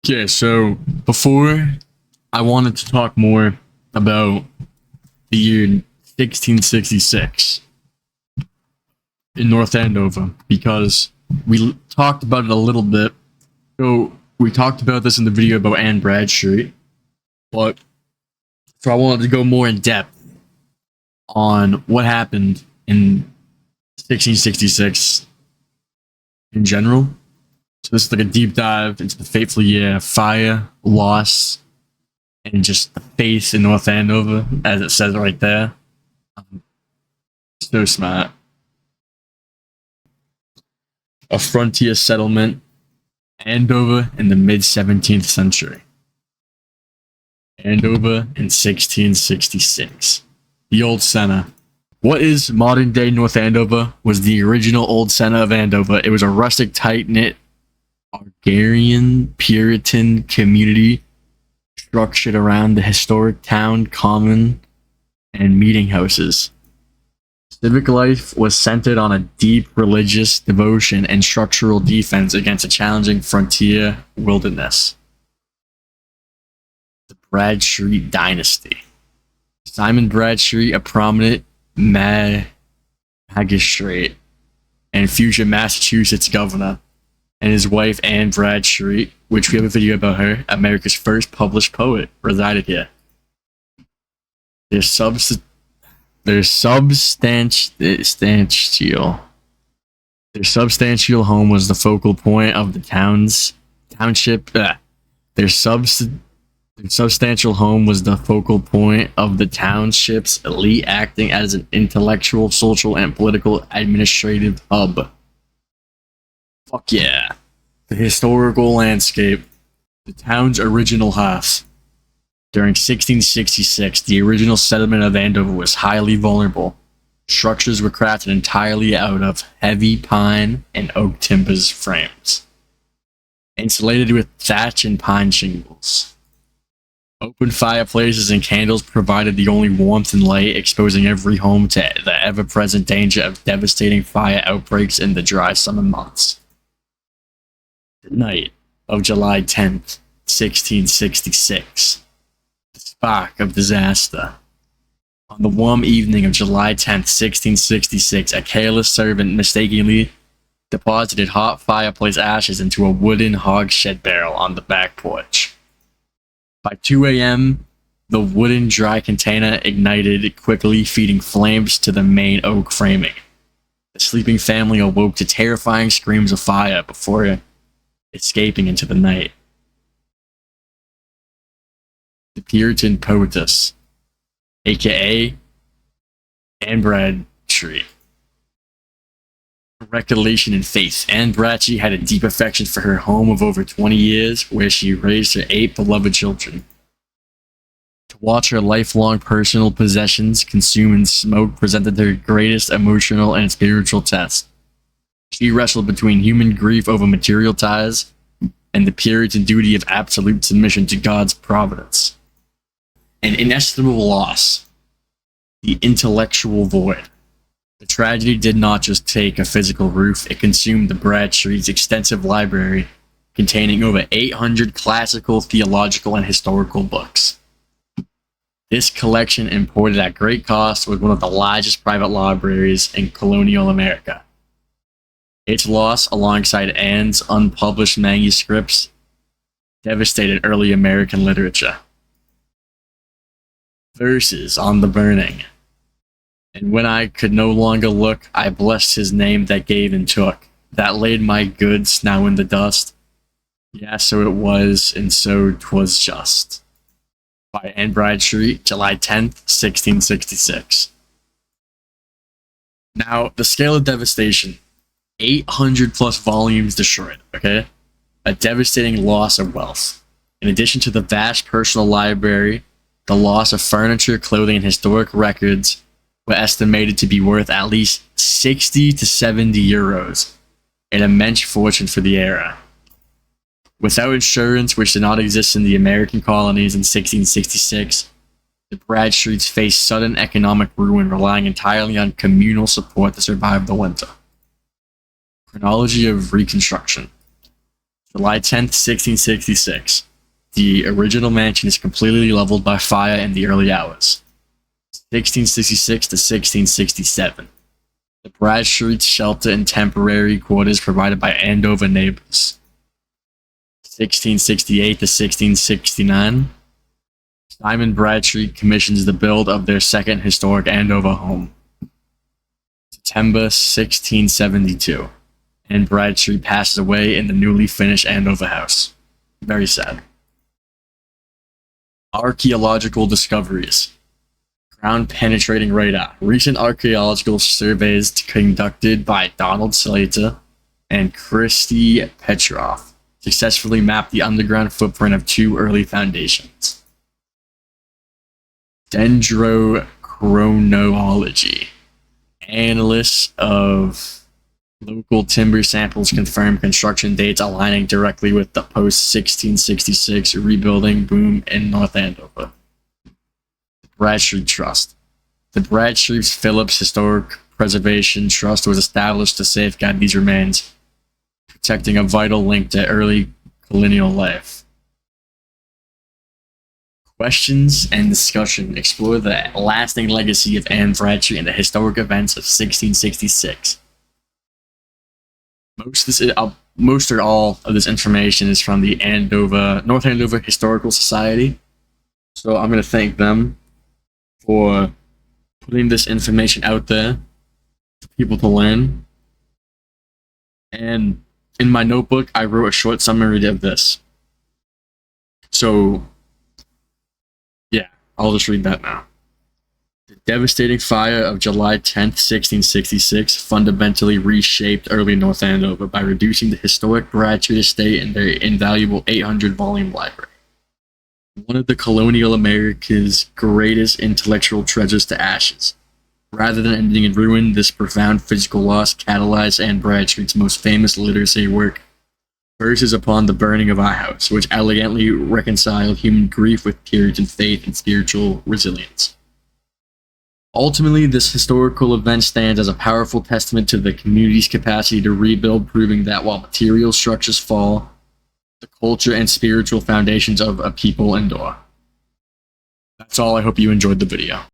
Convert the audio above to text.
Okay, so before I wanted to talk more about the year 1666 in North Andover because we talked about it a little bit. So we talked about this in the video about Anne Bradstreet, but so I wanted to go more in depth on what happened in 1666 in general. So this is like a deep dive into the fateful year of fire, loss, and just the faith in North Andover, as it says right there. So smart. A frontier settlement, Andover in the mid 17th century. Andover in 1666. The Old Center. What is modern day North Andover was the original Old Center of Andover. It was a rustic, tight-knit, agrarian, Puritan community structured around the historic town common and meeting houses. Civic life was centered on a deep religious devotion and structural defense against a challenging frontier wilderness. The Bradstreet Dynasty. Simon Bradstreet, a prominent magistrate and future Massachusetts governor, and his wife Anne Bradstreet, which we have a video about her, America's first published poet, resided here. Their substantial home was the focal point of the township. Their substantial home was the focal point of the township's elite, acting as an intellectual, social, and political administrative hub. Fuck yeah. The historical landscape. The town's original house. During 1666, the original settlement of Andover was highly vulnerable. Structures were crafted entirely out of heavy pine and oak timbers frames, insulated with thatch and pine shingles. Open fireplaces and candles provided the only warmth and light, exposing every home to the ever-present danger of devastating fire outbreaks in the dry summer months. The night of July 10th, 1666. The spark of disaster. On the warm evening of July 10th, 1666, a careless servant mistakenly deposited hot fireplace ashes into a wooden hogshed barrel on the back porch. By 2 a.m., the wooden dry container ignited quickly, feeding flames to the main oak framing. The sleeping family awoke to terrifying screams of fire before escaping into the night. The Puritan poetess, aka Anne Bradstreet. Recollection and faith. Anne Bradstreet had a deep affection for her home of over 20 years, where she raised her 8 beloved children. To watch her lifelong personal possessions consume and smoke presented her greatest emotional and spiritual test. She wrestled between human grief over material ties and the Puritan duty of absolute submission to God's providence. An inestimable loss. The intellectual void. The tragedy did not just take a physical roof, it consumed the Bradstreet's extensive library, containing over 800 classical, theological, and historical books. This collection, imported at great cost, was one of the largest private libraries in colonial America. Its loss, alongside Anne's unpublished manuscripts, devastated early American literature. Verses on the burning. And when I could no longer look, I blessed his name that gave and took, that laid my goods now in the dust. Yeah, so it was, and so 'twas just. By Anne Bradstreet, July 10th, 1666. Now, the scale of devastation. 800 plus volumes destroyed, okay? A devastating loss of wealth. In addition to the vast personal library, the loss of furniture, clothing, and historic records were estimated to be worth at least 60 to 70 euros, an immense fortune for the era. Without insurance, which did not exist in the American colonies in 1666, the Bradstreets faced sudden economic ruin, relying entirely on communal support to survive the winter. Chronology of Reconstruction. July 10th, 1666. The original mansion is completely leveled by fire in the early hours. 1666 to 1667. The Bradstreets shelter and temporary quarters provided by Andover neighbors. 1668 to 1669. Simon Bradstreet commissions the build of their second historic Andover home. September 1672. And Bradstreet passes away in the newly finished Andover house. Very sad. Archaeological discoveries. Ground-penetrating radar. Recent archaeological surveys conducted by Donald Slater and Christy Petrov successfully mapped the underground footprint of two early foundations. Dendrochronology. Analysts of local timber samples confirm construction dates aligning directly with the post-1666 rebuilding boom in North Andover. The Bradstreet Trust. The Bradstreet Phillips Historic Preservation Trust was established to safeguard these remains, protecting a vital link to early colonial life. Questions and discussion explore the lasting legacy of Anne Bradstreet and the historic events of 1666. Most or all of this information is from the North Andover Historical Society. So I'm going to thank them for putting this information out there for people to learn. And in my notebook, I wrote a short summary of this. So, yeah, I'll just read that now. The devastating fire of July 10th, 1666 fundamentally reshaped early North Andover by reducing the historic Bradstreet estate and their invaluable 800-volume library. One of the colonial America's greatest intellectual treasures to ashes. Rather than ending in ruin, this profound physical loss catalyzed Anne Bradstreet's most famous literacy work, Verses Upon the Burning of Our House, which elegantly reconciled human grief with Puritan faith and spiritual resilience. Ultimately, this historical event stands as a powerful testament to the community's capacity to rebuild, proving that while material structures fall, the culture and spiritual foundations of a people endure. That's all. I hope you enjoyed the video.